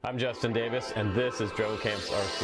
I'm Justin Davis, and this is Joe Camp's RC.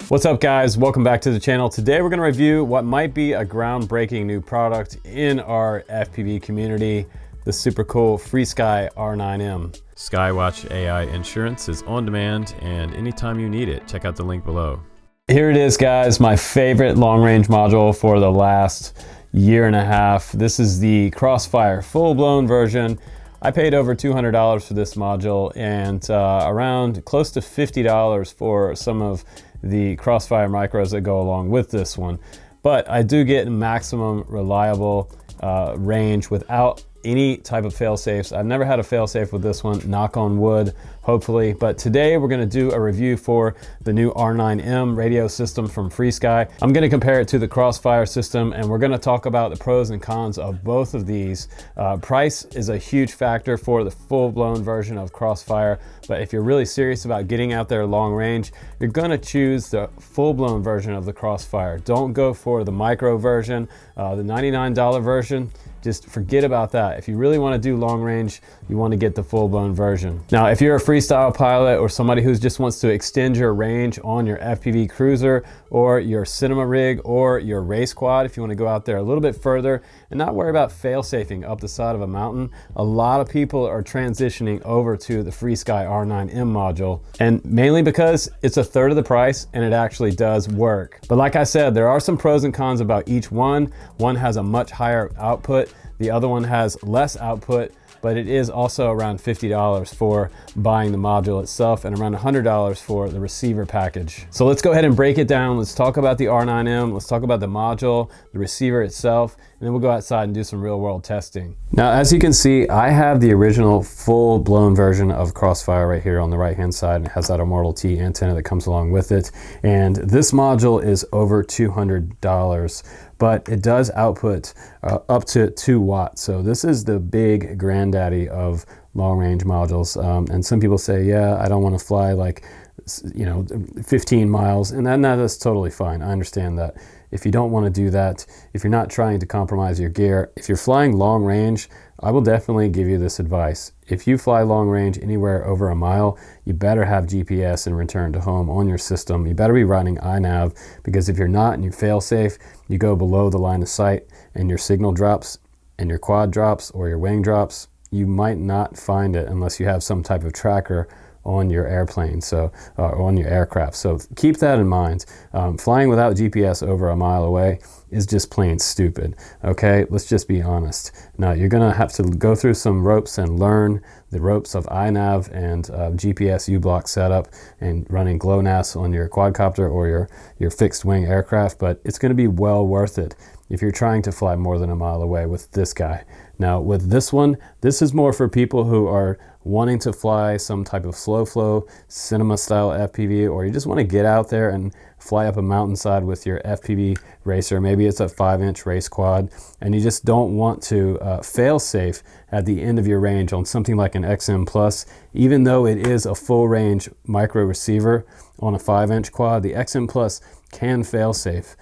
What's up, guys? Welcome back to the channel. Today we're going to review what might be a groundbreaking new product in our FPV community, the super cool Frsky R9M. Skywatch.Ai insurance is on demand, and anytime you need it, check out the link below. Here it is, guys, my favorite long-range module for the last year and a half. This is the Crossfire full-blown version. I paid over $200 for this module and around close to $50 for some of the Crossfire micros that go along with this one. But I do get maximum reliable range without any type of fail-safes. I've never had a fail-safe with this one, knock on wood, hopefully. But today we're gonna do a review for the new R9M radio system from Frsky. I'm gonna compare it to the Crossfire system, and we're gonna talk about the pros and cons of both of these. Price is a huge factor for the full-blown version of Crossfire, but if you're really serious about getting out there long range, you're gonna choose the full-blown version of the Crossfire. Don't go for the micro version, the $99 version. Just forget about that. If you really want to do long range, you want to get the full-blown version. Now, if you're a freestyle pilot or somebody who just wants to extend your range on your FPV cruiser or your cinema rig or your race quad, if you want to go out there a little bit further and not worry about fail-safing up the side of a mountain, a lot of people are transitioning over to the Frsky R9M module, and mainly because it's a third of the price and it actually does work. But like I said, there are some pros and cons about each one. One has a much higher output, the other one has less output, but it is also around $50 for buying the module itself and around $100 for the receiver package. So let's go ahead and break it down. Let's talk about the R9M, let's talk about the module, the receiver itself, and then we'll go outside and do some real world testing. Now, as you can see, I have the original full-blown version of Crossfire right here on the right-hand side, and it has that Immortal T antenna that comes along with it. And this module is over $200. But it does output up to 2 watts. So this is the big granddaddy of long range modules. And some people say, yeah, I don't want to fly like, 15 miles. And that's totally fine. I understand that. If you don't want to do that, if you're not trying to compromise your gear, if you're flying long range, I will definitely give you this advice. If you fly long range anywhere over a mile, you better have GPS and return to home on your system. You better be running iNav, because if you're not and you fail safe, you go below the line of sight and your signal drops and your quad drops or your wing drops, you might not find it unless you have some type of tracker on your airplane, on your aircraft. So keep that in mind. Flying without GPS over a mile away is just plain stupid, okay? Let's just be honest. Now, you're gonna have to go through some ropes and learn the ropes of iNav and GPS U-block setup and running GLONASS on your quadcopter or your fixed wing aircraft, but it's gonna be well worth it if you're trying to fly more than a mile away with this guy. Now, with this one, this is more for people who are wanting to fly some type of slow flow cinema style FPV, or you just want to get out there and fly up a mountainside with your FPV racer. Maybe it's a 5-inch race quad and you just don't want to fail safe at the end of your range on something like an XM Plus. Even though it is a full range micro receiver on a 5-inch quad, the XM Plus can fail safe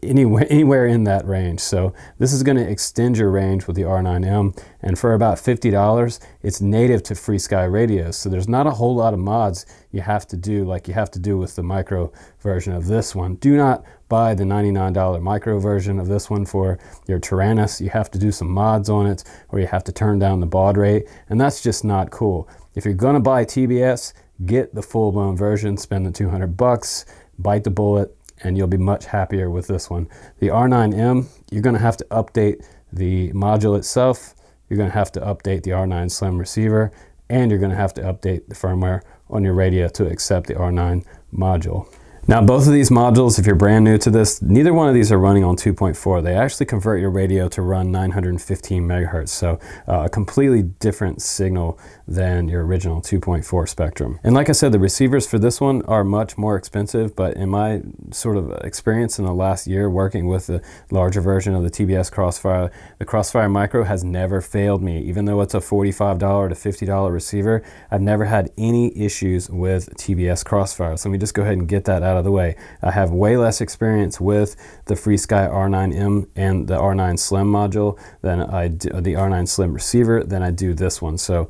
anywhere in that range. So this is going to extend your range with the R9M, and for about $50, it's native to Frsky radios. So there's not a whole lot of mods you have to do like you have to do with the micro version of this one. Do not buy the $99 micro version of this one for your Taranis. You have to do some mods on it, or you have to turn down the baud rate, and that's just not cool. If you're going to buy TBS, get the full-blown version, spend the $200, bite the bullet, and you'll be much happier with this one. The R9M, you're going to have to update the module itself, you're going to have to update the R9 Slim receiver, and you're going to have to update the firmware on your radio to accept the R9 module. Now, both of these modules, if you're brand new to this, neither one of these are running on 2.4. They actually convert your radio to run 915 megahertz, so a completely different signal than your original 2.4 spectrum. And like I said, the receivers for this one are much more expensive, but in my sort of experience in the last year working with the larger version of the TBS Crossfire, the Crossfire Micro has never failed me. Even though it's a $45 to $50 receiver, I've never had any issues with TBS Crossfire. So let me just go ahead and get that out out of the way. I have way less experience with the Frsky R9M and the R9 Slim module than I do the R9 Slim receiver than I do this one. So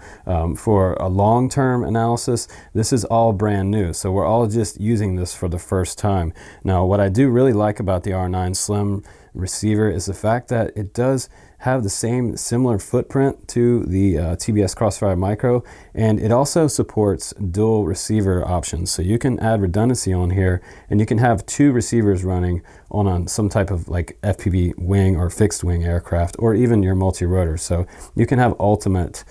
for a long-term analysis, this is all brand new. So we're all just using this for the first time. Now, what I do really like about the R9 Slim receiver is the fact that it does have the similar footprint to the TBS Crossfire Micro, and it also supports dual receiver options. So you can add redundancy on here, and you can have two receivers running on some type of like FPV wing or fixed wing aircraft, or even your multi-rotor. So you can have ultimate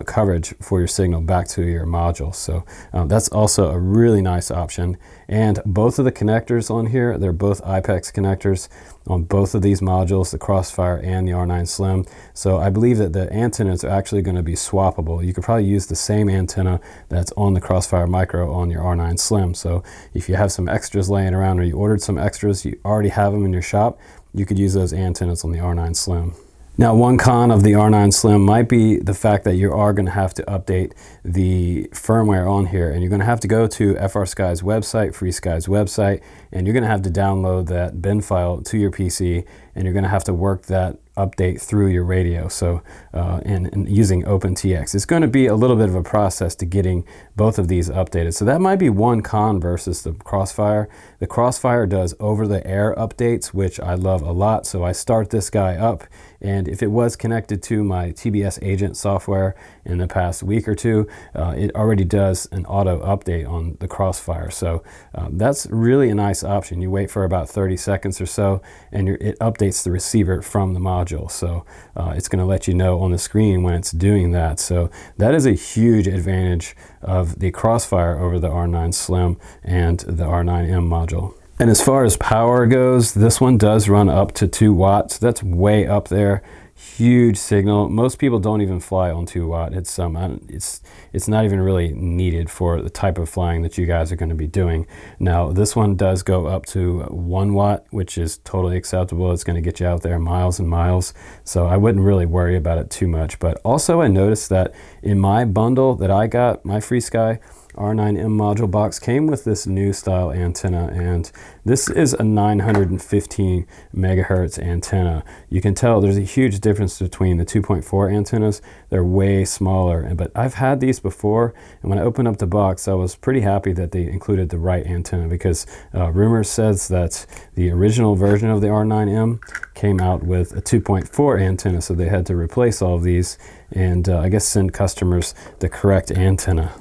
coverage for your signal back to your module. So that's also a really nice option. And both of the connectors on here, they're both IPEX connectors on both of these modules, the Crossfire and the R9 Slim. So I believe that the antennas are actually going to be swappable. You could probably use the same antenna that's on the Crossfire Micro on your R9 Slim. So if you have some extras laying around, or you ordered some extras, you already have them in your shop, you could use those antennas on the R9 Slim. Now, one con of the R9 Slim might be the fact that you are going to have to update the firmware on here, and you're going to have to go to Frsky's website, Frsky's website, and you're going to have to download that bin file to your PC, and you're going to have to work that update through your radio. So and using OpenTX, it's going to be a little bit of a process to getting both of these updated. So that might be one con versus the Crossfire. The Crossfire does over-the-air updates, which I love a lot. So I start this guy up, and if it was connected to my TBS Agent software in the past week or two, it already does an auto update on the Crossfire. So that's really a nice option. You wait for about 30 seconds or so, and it updates the receiver from the module. So it's going to let you know on the screen when it's doing that. So that is a huge advantage of the Crossfire over the R9 Slim and the R9M module. And as far as power goes, this one does run up to 2 watts. That's way up there. Huge signal. Most people don't even fly on 2 watt. It's not even really needed for the type of flying that you guys are going to be doing. Now, this one does go up to 1 watt, which is totally acceptable. It's going to get you out there miles and miles. So I wouldn't really worry about it too much. But also, I noticed that in my bundle that I got, my Frsky R9M module box came with this new style antenna, and this is a 915 megahertz antenna. You can tell there's a huge difference between the 2.4 antennas. They're way smaller, but I've had these before, and when I opened up the box, I was pretty happy that they included the right antenna, because rumor says that the original version of the R9M came out with a 2.4 antenna, so they had to replace all of these and I guess send customers the correct antenna.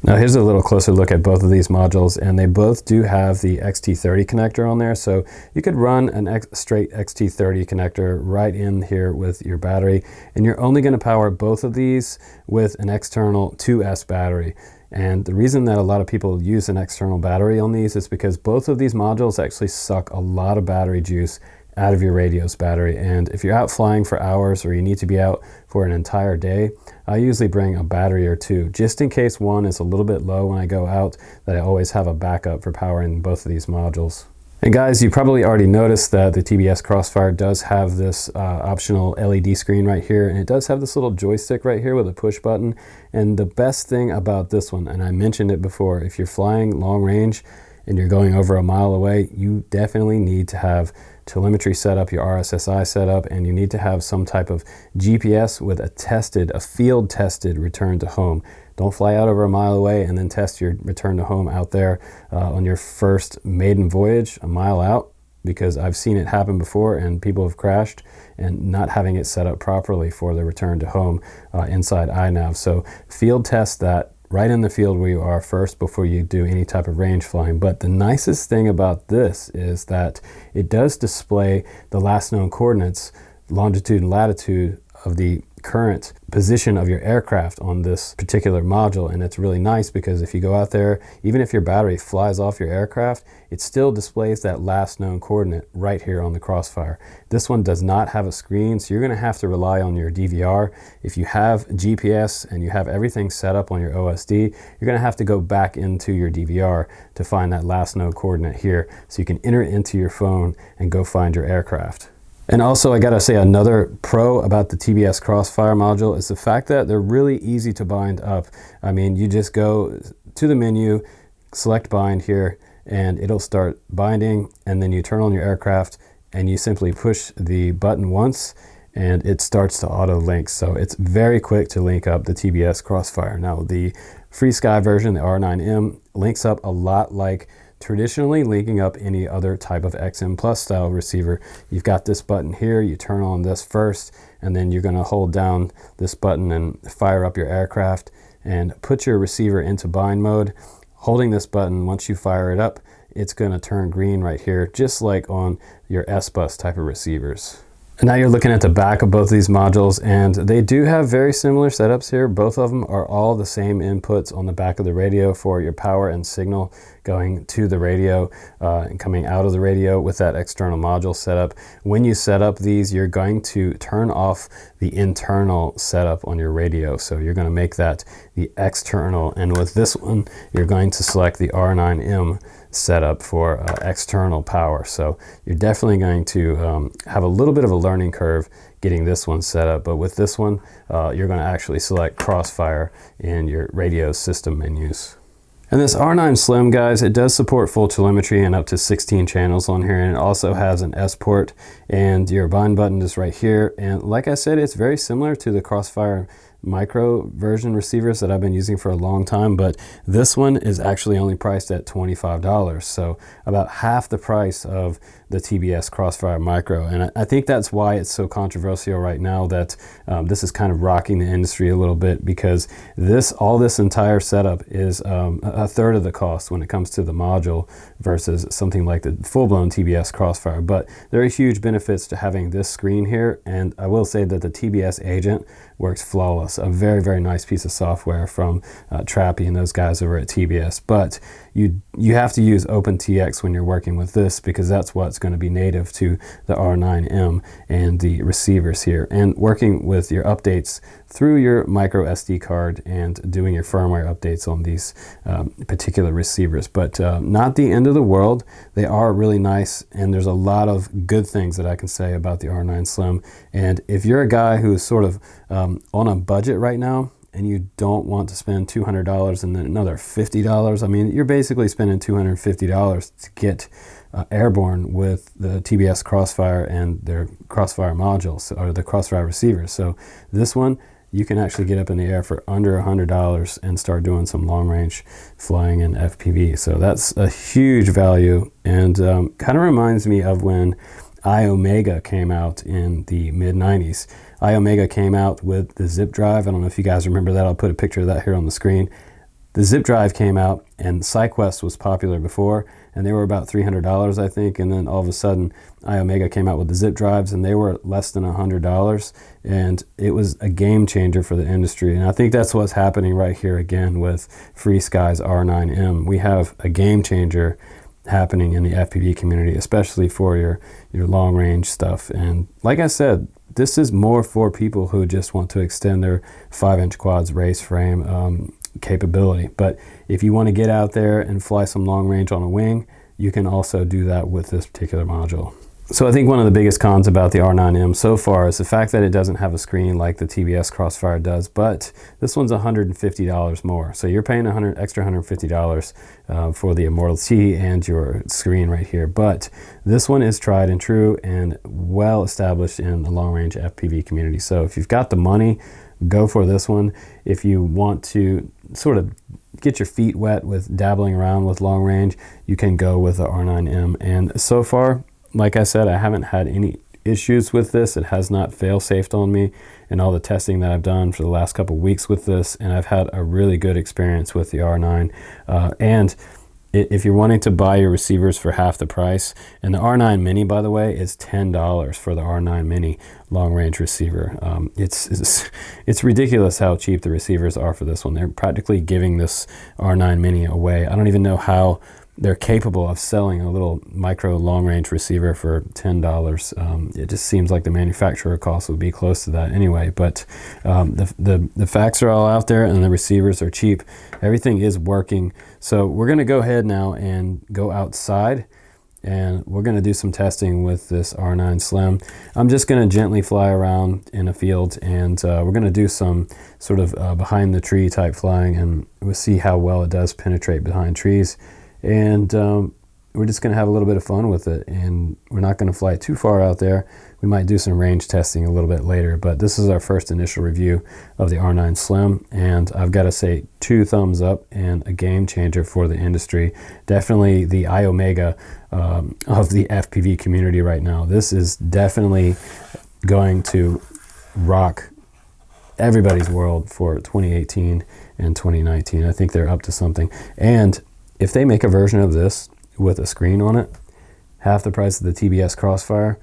Now here's a little closer look at both of these modules, and they both do have the XT30 connector on there, so you could run a straight XT30 connector right in here with your battery, and you're only going to power both of these with an external 2S battery. And the reason that a lot of people use an external battery on these is because both of these modules actually suck a lot of battery juice out of your radio's battery. And if you're out flying for hours, or you need to be out for an entire day, I usually bring a battery or two, just in case one is a little bit low when I go out, that I always have a backup for powering both of these modules. And guys, you probably already noticed that the TBS Crossfire does have this optional LED screen right here, and it does have this little joystick right here with a push button. And the best thing about this one, and I mentioned it before, if you're flying long range and you're going over a mile away, you definitely need to have telemetry set up, your RSSI set up, and you need to have some type of GPS with a field tested return to home. Don't fly out over a mile away and then test your return to home out there on your first maiden voyage a mile out, because I've seen it happen before and people have crashed and not having it set up properly for the return to home inside iNav. So field test that right in the field where you are first before you do any type of range flying. But the nicest thing about this is that it does display the last known coordinates, longitude and latitude of the current position of your aircraft on this particular module. And it's really nice because if you go out there, even if your battery flies off your aircraft, it still displays that last known coordinate right here on the Crossfire. This one does not have a screen, so you're going to have to rely on your DVR. If you have GPS and you have everything set up on your OSD, you're going to have to go back into your DVR to find that last known coordinate here, so you can enter it into your phone and go find your aircraft. And also, I gotta say, another pro about the TBS Crossfire module is the fact that they're really easy to bind up. I mean, you just go to the menu, select bind here, and it'll start binding, and then you turn on your aircraft and you simply push the button once and it starts to auto link. So it's very quick to link up the TBS Crossfire. Now the Frsky version, the R9M, links up a lot like traditionally linking up any other type of XM Plus style receiver. You've got this button here, you turn on this first, and then you're gonna hold down this button and fire up your aircraft and put your receiver into bind mode. Holding this button, once you fire it up, it's gonna turn green right here, just like on your S-Bus type of receivers. And now you're looking at the back of both of these modules, and they do have very similar setups here. Both of them are all the same inputs on the back of the radio for your power and signal going to the radio and coming out of the radio with that external module setup. When you set up these, you're going to turn off the internal setup on your radio. So you're going to make that the external, and with this one, you're going to select the R9M setup for external power. So you're definitely going to have a little bit of a learning curve getting this one set up, but with this one you're going to actually select Crossfire in your radio system menus. And this R9 Slim, guys, it does support full telemetry and up to 16 channels on here, and it also has an S port, and your bind button is right here. And like I said, it's very similar to the Crossfire micro version receivers that I've been using for a long time, but this one is actually only priced at $25, so about half the price of the TBS Crossfire Micro. And I think that's why it's so controversial right now, that this is kind of rocking the industry a little bit, because all this entire setup is a third of the cost when it comes to the module versus something like the full-blown TBS Crossfire. But there are huge benefits to having this screen here, and I will say that the TBS agent works flawless. A very, very nice piece of software from Trappy and those guys over at TBS. But you have to use OpenTX when you're working with this, because that's what's going to be native to the R9M and the receivers here, and working with your updates through your micro SD card and doing your firmware updates on these particular receivers. But not the end of the world. They are really nice, and there's a lot of good things that I can say about the R9 Slim. And if you're a guy who's sort of on a budget right now, and you don't want to spend $200 and then another $50, I mean, you're basically spending $250 to get airborne with the TBS Crossfire and their Crossfire modules, or the Crossfire receivers. So this one, you can actually get up in the air for under $100 and start doing some long range flying in FPV. So that's a huge value, and kind of reminds me of when iOmega came out in the mid-90s. iOmega came out with the zip drive. I don't know if you guys remember that. I'll put a picture of that here on the screen. The zip drive came out, and SideQuest was popular before, and they were about $300, I think, and then all of a sudden iOmega came out with the zip drives, and they were less than $100, and it was a game changer for the industry. And I think that's what's happening right here again with Frsky's R9M. We have a game changer happening in the FPV community, especially for your long range stuff. And like I said, this is more for people who just want to extend their 5-inch quads race frame capability. But if you want to get out there and fly some long range on a wing, you can also do that with this particular module. So I think one of the biggest cons about the R9M so far is the fact that it doesn't have a screen like the TBS Crossfire does, but this one's $150 more. So you're paying extra $150 for the Immortal T and your screen right here. But this one is tried and true and well established in the long range FPV community. So if you've got the money, go for this one. If you want to sort of get your feet wet with dabbling around with long range, you can go with the R9M. And so far, like I said, I haven't had any issues with this. It has not fail-safed on me in all the testing that I've done for the last couple weeks with this, and I've had a really good experience with the R9. And if you're wanting to buy your receivers for half the price, and the R9 Mini, by the way, is $10 for the R9 Mini long-range receiver. It's ridiculous how cheap the receivers are for this one. They're practically giving this R9 Mini away. I don't even know how they're capable of selling a little micro long-range receiver for $10. It just seems like the manufacturer cost would be close to that anyway. But the facts are all out there, and the receivers are cheap. Everything is working. So we're going to go ahead now and go outside, and we're going to do some testing with this R9 Slim. I'm just going to gently fly around in a field, and we're going to do some sort of behind the tree type flying, and we'll see how well it does penetrate behind trees. and we're just going to have a little bit of fun with it, and we're not going to fly too far out there. We might do some range testing a little bit later, but this is our first initial review of the R9 Slim, and I've got to say 2 thumbs up and a game changer for the industry. Definitely the iOmega of the FPV community right now. This is definitely going to rock everybody's world for 2018 and 2019. I think they're up to something, and if they make a version of this with a screen on it, half the price of the TBS Crossfire,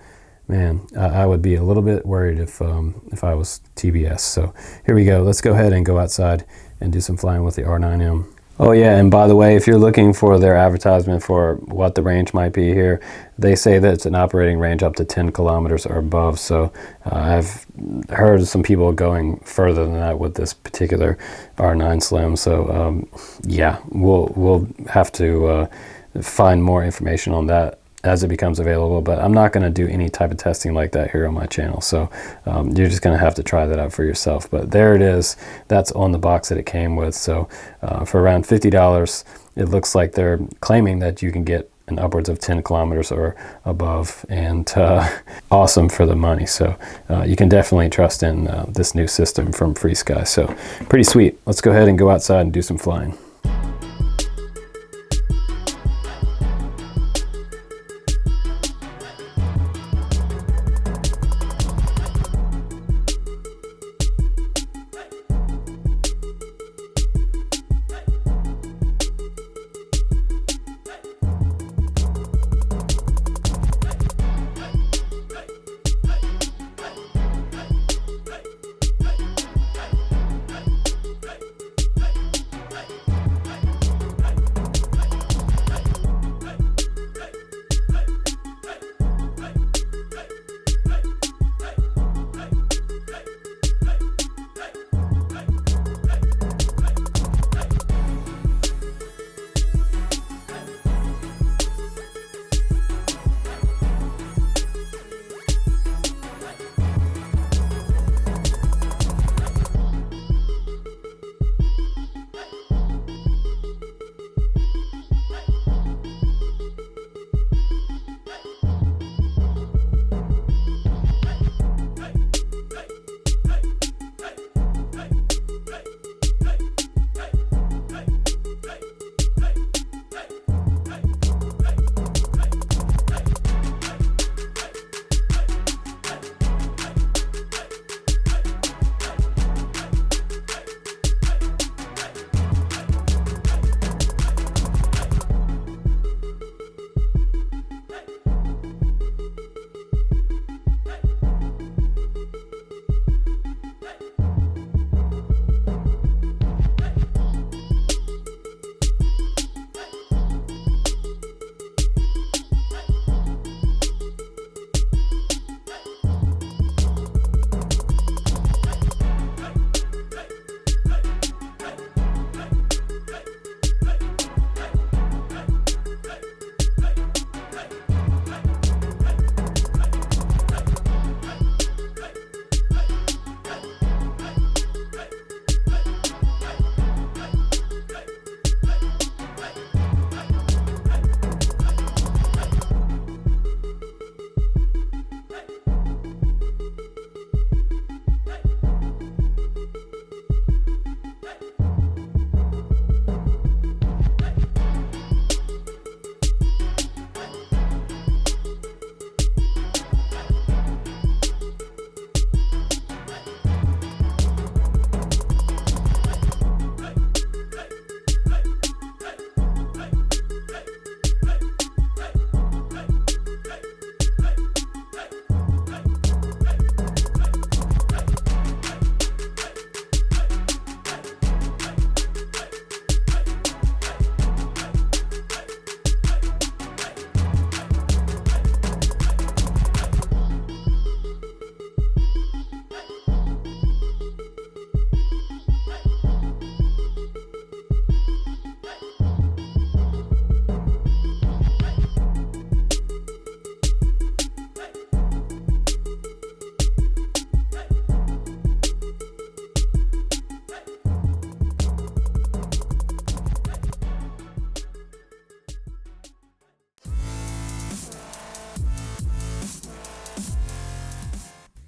man, I would be a little bit worried if I was TBS. So here we go. Let's go ahead and go outside and do some flying with the R9M. Oh yeah, and by the way, if you're looking for their advertisement for what the range might be here, they say that it's an operating range up to 10 kilometers or above. So I've heard of some people going further than that with this particular R9 Slim. So yeah, we'll have to find more information on that as it becomes available, but I'm not going to do any type of testing like that here on my channel. So you're just going to have to try that out for yourself. But there it is. That's on the box that it came with. So for around $50, it looks like they're claiming that you can get an upwards of 10 kilometers or above, and awesome for the money. So you can definitely trust in this new system from Frsky. So pretty sweet. Let's go ahead and go outside and do some flying.